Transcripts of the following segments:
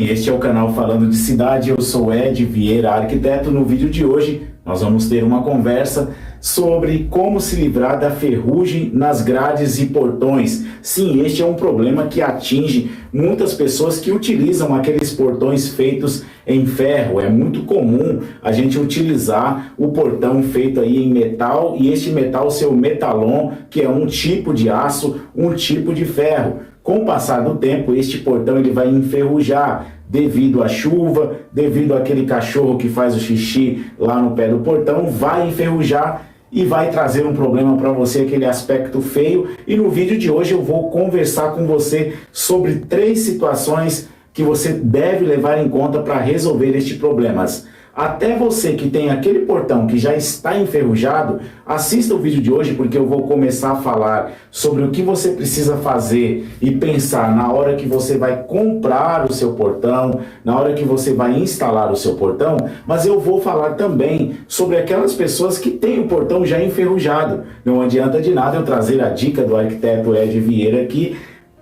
Este é o canal Falando de Cidade, eu sou Ed Vieira, arquiteto. No vídeo de hoje nós vamos ter uma conversa sobre como se livrar da ferrugem nas grades e portões. Sim, este é um problema que atinge muitas pessoas que utilizam aqueles portões feitos em ferro. É muito comum a gente utilizar o portão feito aí em metal e este metal ser o metalon, que é um tipo de aço, um tipo de ferro. Com o passar do tempo, este portão ele vai enferrujar devido à chuva, devido àquele cachorro que faz o xixi lá no pé do portão, vai enferrujar e vai trazer um problema para você, aquele aspecto feio. E no vídeo de hoje eu vou conversar com você sobre 3 situações que você deve levar em conta para resolver este problema. Até você que tem aquele portão que já está enferrujado, assista o vídeo de hoje, porque eu vou começar a falar sobre o que você precisa fazer e pensar na hora que você vai comprar o seu portão, na hora que você vai instalar o seu portão, mas eu vou falar também sobre aquelas pessoas que têm o portão já enferrujado. Não adianta de nada eu trazer a dica do arquiteto Ed Vieira aqui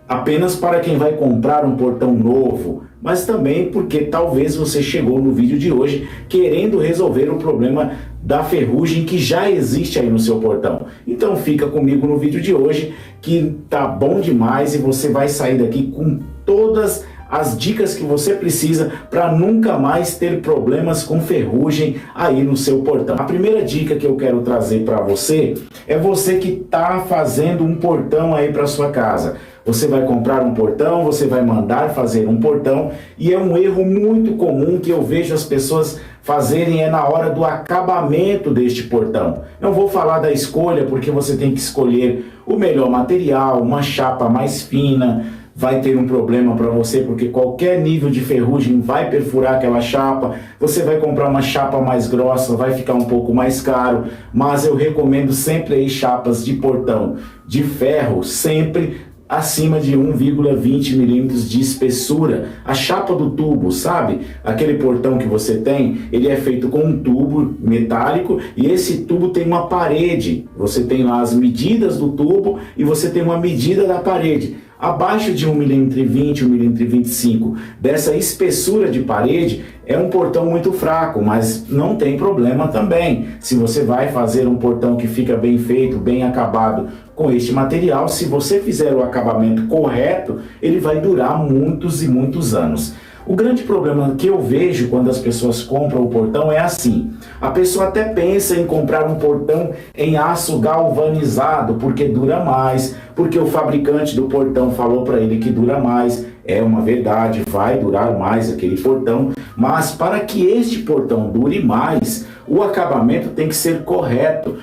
apenas para quem vai comprar um portão novo, mas também porque talvez você chegou no vídeo de hoje querendo resolver o problema da ferrugem que já existe aí no seu portão. Então fica comigo no vídeo de hoje que tá bom demais e você vai sair daqui com todas as dicas que você precisa para nunca mais ter problemas com ferrugem aí no seu portão. A primeira dica que eu quero trazer para você é você que está fazendo um portão aí para sua casa. Você vai comprar um portão, você vai mandar fazer um portão, e é um erro muito comum que eu vejo as pessoas fazerem é na hora do acabamento deste portão. Não vou falar da escolha, porque você tem que escolher o melhor material, uma chapa mais fina. Vai ter um problema para você, porque qualquer nível de ferrugem vai perfurar aquela chapa. Você vai comprar uma chapa mais grossa, vai ficar um pouco mais caro, mas eu recomendo sempre aí chapas de portão de ferro, sempre acima de 1,20 milímetros de espessura. A chapa do tubo, sabe? Aquele portão que você tem, ele é feito com um tubo metálico e esse tubo tem uma parede. Você tem lá as medidas do tubo e você tem uma medida da parede. Abaixo de 1,20 mm, 1,25 mm dessa espessura de parede é um portão muito fraco, mas não tem problema também. Se você vai fazer um portão que fica bem feito, bem acabado com este material, se você fizer o acabamento correto, ele vai durar muitos e muitos anos. O grande problema que eu vejo quando as pessoas compram o portão é assim: a pessoa até pensa em comprar um portão em aço galvanizado porque dura mais, porque o fabricante do portão falou para ele que dura mais. É uma verdade, vai durar mais aquele portão, mas para que este portão dure mais, o acabamento tem que ser correto.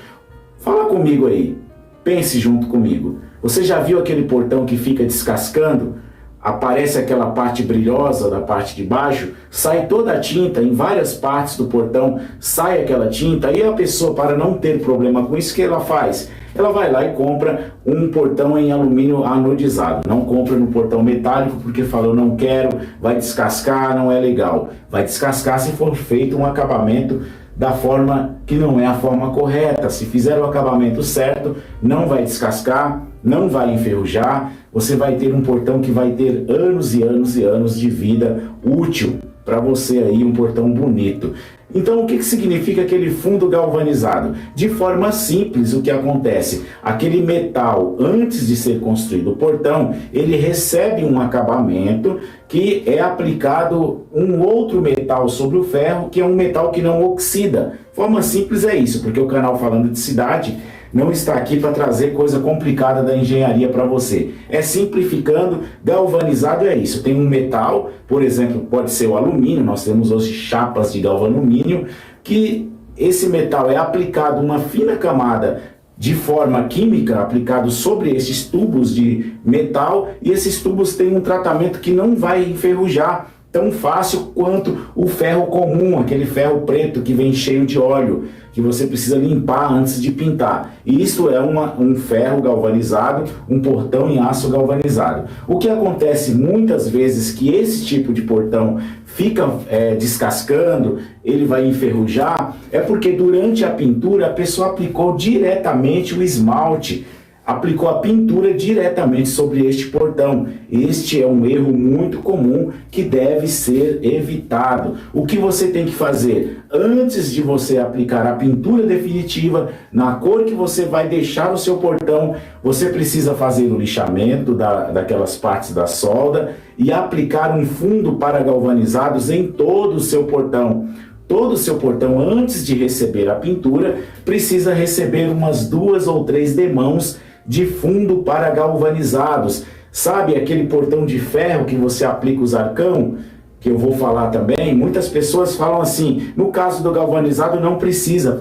Fala comigo aí, pense junto comigo. Você já viu aquele portão que fica descascando? Aparece aquela parte brilhosa da parte de baixo, sai toda a tinta, em várias partes do portão sai aquela tinta, e a pessoa, para não ter problema com isso, o que ela faz? Ela vai lá e compra um portão em alumínio anodizado. Não compra no portão metálico porque falou não quero, vai descascar, não é legal. Vai descascar se for feito um acabamento da forma que não é a forma correta. Se fizer o acabamento certo, não vai descascar, não vai enferrujar. Você vai ter um portão que vai ter anos e anos e anos de vida útil para você aí, um portão bonito. Então o que significa aquele fundo galvanizado? De forma simples, o que acontece? Aquele metal, antes de ser construído o portão, ele recebe um acabamento que é aplicado um outro metal sobre o ferro, que é um metal que não oxida. Forma simples é isso, porque o canal Falando de Cidade não está aqui para trazer coisa complicada da engenharia para você. É simplificando, galvanizado é isso. Tem um metal, por exemplo, pode ser o alumínio, nós temos hoje chapas de galvanumínio, que esse metal é aplicado uma fina camada de forma química, aplicado sobre esses tubos de metal, e esses tubos têm um tratamento que não vai enferrujar tão fácil quanto o ferro comum, aquele ferro preto que vem cheio de óleo, que você precisa limpar antes de pintar. E isso é um ferro galvanizado, um portão em aço galvanizado. O que acontece muitas vezes que esse tipo de portão fica descascando, ele vai enferrujar, é porque durante a pintura a pessoa aplicou diretamente o esmalte aplicou a pintura diretamente sobre este portão. Este é um erro muito comum que deve ser evitado. O que você tem que fazer? Antes de você aplicar a pintura definitiva na cor que você vai deixar o seu portão, você precisa fazer o lixamento daquelas partes da solda e aplicar um fundo para galvanizados em todo o seu portão. Todo o seu portão, antes de receber a pintura, precisa receber umas 2 ou 3 demãos de fundo para galvanizados. Sabe aquele portão de ferro que você aplica os arcão? Que eu vou falar também. Muitas pessoas falam assim, no caso do galvanizado não precisa.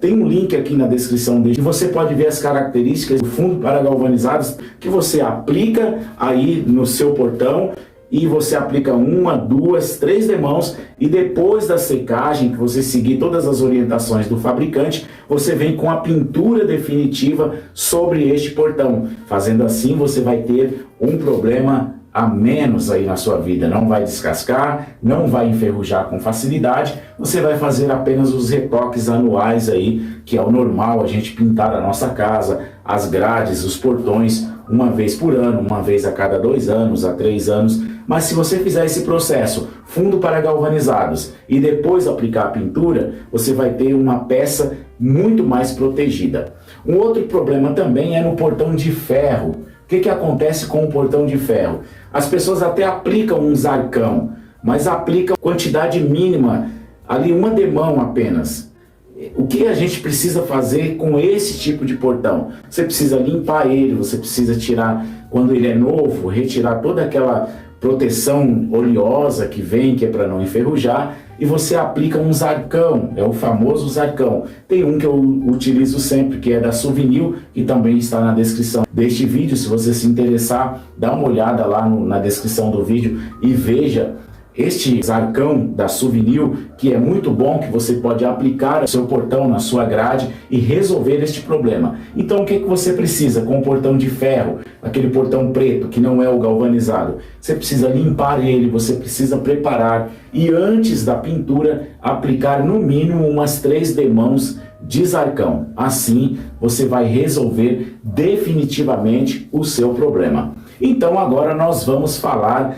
Tem um link aqui na descrição dele. Você pode ver as características do fundo para galvanizados que você aplica aí no seu portão. E você aplica 1, 2, 3 demãos e depois da secagem, que você seguir todas as orientações do fabricante, você vem com a pintura definitiva sobre este portão. Fazendo assim, você vai ter um problema a menos aí na sua vida. Não vai descascar, não vai enferrujar com facilidade. Você vai fazer apenas os retoques anuais aí, que é o normal, a gente pintar a nossa casa, as grades, os portões, uma vez por ano, uma vez a cada 2 anos, a 3 anos. Mas se você fizer esse processo, fundo para galvanizados, e depois aplicar a pintura, você vai ter uma peça muito mais protegida. Um outro problema também é no portão de ferro. O que acontece com o portão de ferro? As pessoas até aplicam um arcão, mas aplicam quantidade mínima, ali 1 demão apenas. O que a gente precisa fazer com esse tipo de portão? Você precisa limpar ele, você precisa tirar, quando ele é novo, retirar toda aquela proteção oleosa que vem, que é para não enferrujar, e você aplica um zarcão, é o famoso zarcão. Tem um que eu utilizo sempre, que é da Suvinil, que também está na descrição deste vídeo. Se você se interessar, dá uma olhada lá na descrição do vídeo e veja este zarcão da Suvinil, que é muito bom, que você pode aplicar no seu portão, na sua grade e resolver este problema. Então o que você precisa com o portão de ferro, aquele portão preto que não é o galvanizado? Você precisa limpar ele, você precisa preparar e antes da pintura aplicar no mínimo umas 3 demãos de zarcão. Assim você vai resolver definitivamente o seu problema. Então agora nós vamos falar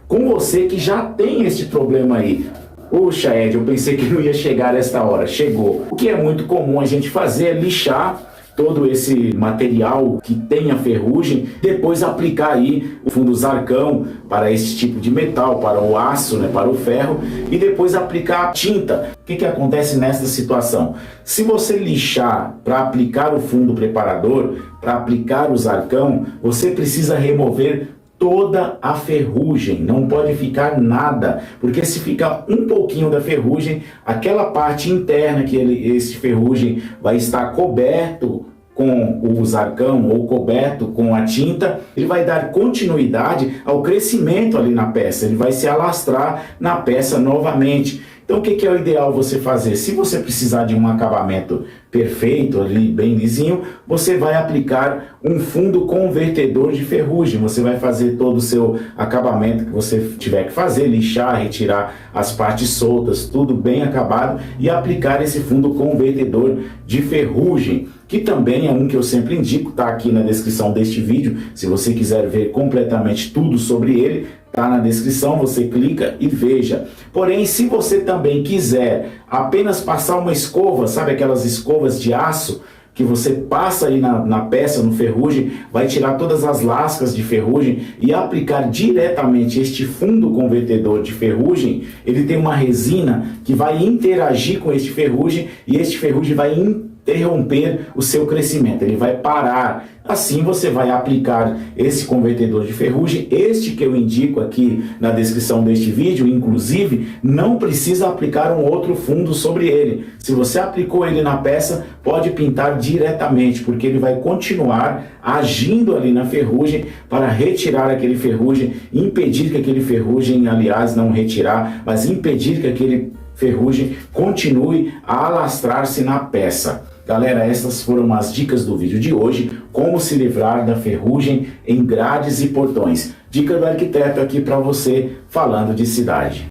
com você que já tem este problema aí. Puxa, Ed, eu pensei que não ia chegar esta hora. Chegou. O que é muito comum a gente fazer é lixar todo esse material que tem a ferrugem, depois aplicar aí o fundo zarcão para esse tipo de metal, para o aço, né, para o ferro, e depois aplicar a tinta. O que acontece nessa situação? Se você lixar para aplicar o fundo preparador, para aplicar o zarcão, você precisa remover toda a ferrugem, não pode ficar nada, porque se ficar um pouquinho da ferrugem, aquela parte interna que esse ferrugem vai estar coberto com o zarcão ou coberto com a tinta, ele vai dar continuidade ao crescimento ali na peça, ele vai se alastrar na peça novamente. Então o que é o ideal você fazer? Se você precisar de um acabamento perfeito, ali bem lisinho, você vai aplicar um fundo convertedor de ferrugem. Você vai fazer todo o seu acabamento que você tiver que fazer, lixar, retirar as partes soltas, tudo bem acabado, e aplicar esse fundo convertedor de ferrugem, que também é um que eu sempre indico, está aqui na descrição deste vídeo. Se você quiser ver completamente tudo sobre ele, está na descrição, você clica e veja. Porém, se você também quiser apenas passar uma escova, sabe aquelas escovas de aço que você passa aí na peça, no ferrugem, vai tirar todas as lascas de ferrugem e aplicar diretamente este fundo convertedor de ferrugem, ele tem uma resina que vai interagir com este ferrugem e este ferrugem vai interromper o seu crescimento, ele vai parar. Assim você vai aplicar esse convertedor de ferrugem, este que eu indico aqui na descrição deste vídeo, inclusive, não precisa aplicar um outro fundo sobre ele. Se você aplicou ele na peça, pode pintar diretamente, porque ele vai continuar agindo ali na ferrugem para retirar aquele ferrugem, impedir que aquele ferrugem, aliás, não retirar, mas impedir que aquele ferrugem continue a alastrar-se na peça. Galera, essas foram as dicas do vídeo de hoje, como se livrar da ferrugem em grades e portões. Dica do arquiteto aqui para você, falando de cidade.